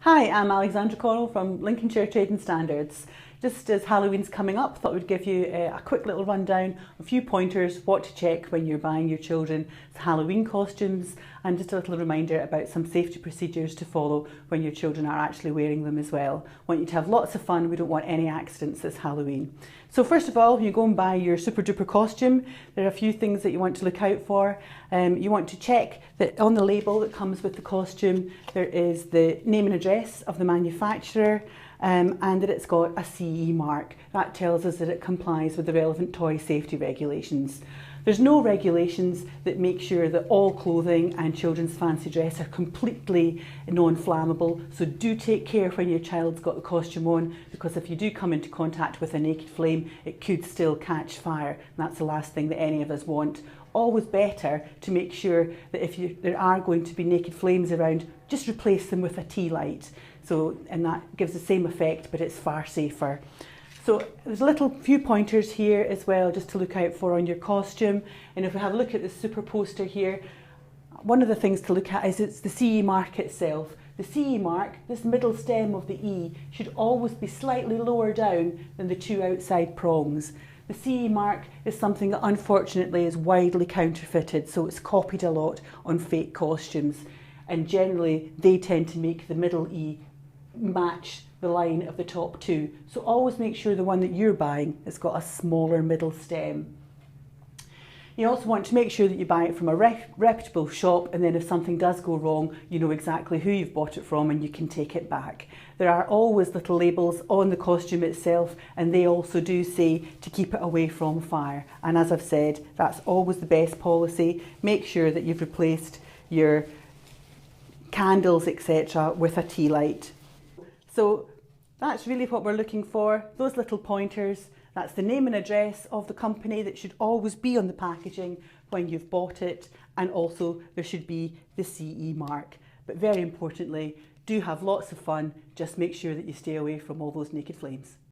Hi, I'm Alexandra Connell from Lincolnshire Trading Standards. Just as Halloween's coming up, thought we'd give you a quick little rundown, a few pointers, what to check when you're buying your children's Halloween costumes, and just a little reminder about some safety procedures to follow when your children are actually wearing them as well. Want you to have lots of fun, we don't want any accidents this Halloween. So first of all, when you go and buy your super duper costume, there are a few things that you want to look out for. You want to check that on the label that comes with the costume, there is the name and address of the manufacturer, and that it's got a CE mark. That tells us that it complies with the relevant toy safety regulations. There's no regulations that make sure that all clothing and children's fancy dress are completely non-flammable, so do take care when your child's got the costume on, because if you do come into contact with a naked flame, it could still catch fire, and that's the last thing that any of us want. Always better to make sure that if there are going to be naked flames around, just replace them with a tea light. And that gives the same effect, but it's far safer. So there's a few pointers here as well just to look out for on your costume. And if we have a look at the super poster here, one of the things to look at is it's the CE mark itself. The CE mark, this middle stem of the E, should always be slightly lower down than the two outside prongs. The CE mark is something that unfortunately is widely counterfeited, so it's copied a lot on fake costumes. And generally they tend to make the middle E match the line of the top two. So always make sure the one that you're buying has got a smaller middle stem. You also want to make sure that you buy it from a reputable shop, and then if something does go wrong, you know exactly who you've bought it from and you can take it back. There are always little labels on the costume itself, and they also do say to keep it away from fire. And as I've said, that's always the best policy. Make sure that you've replaced your candles, etc., with a tea light. So that's really what we're looking for, those little pointers. That's the name and address of the company that should always be on the packaging when you've bought it, and also there should be the CE mark. But very importantly, do have lots of fun, just make sure that you stay away from all those naked flames.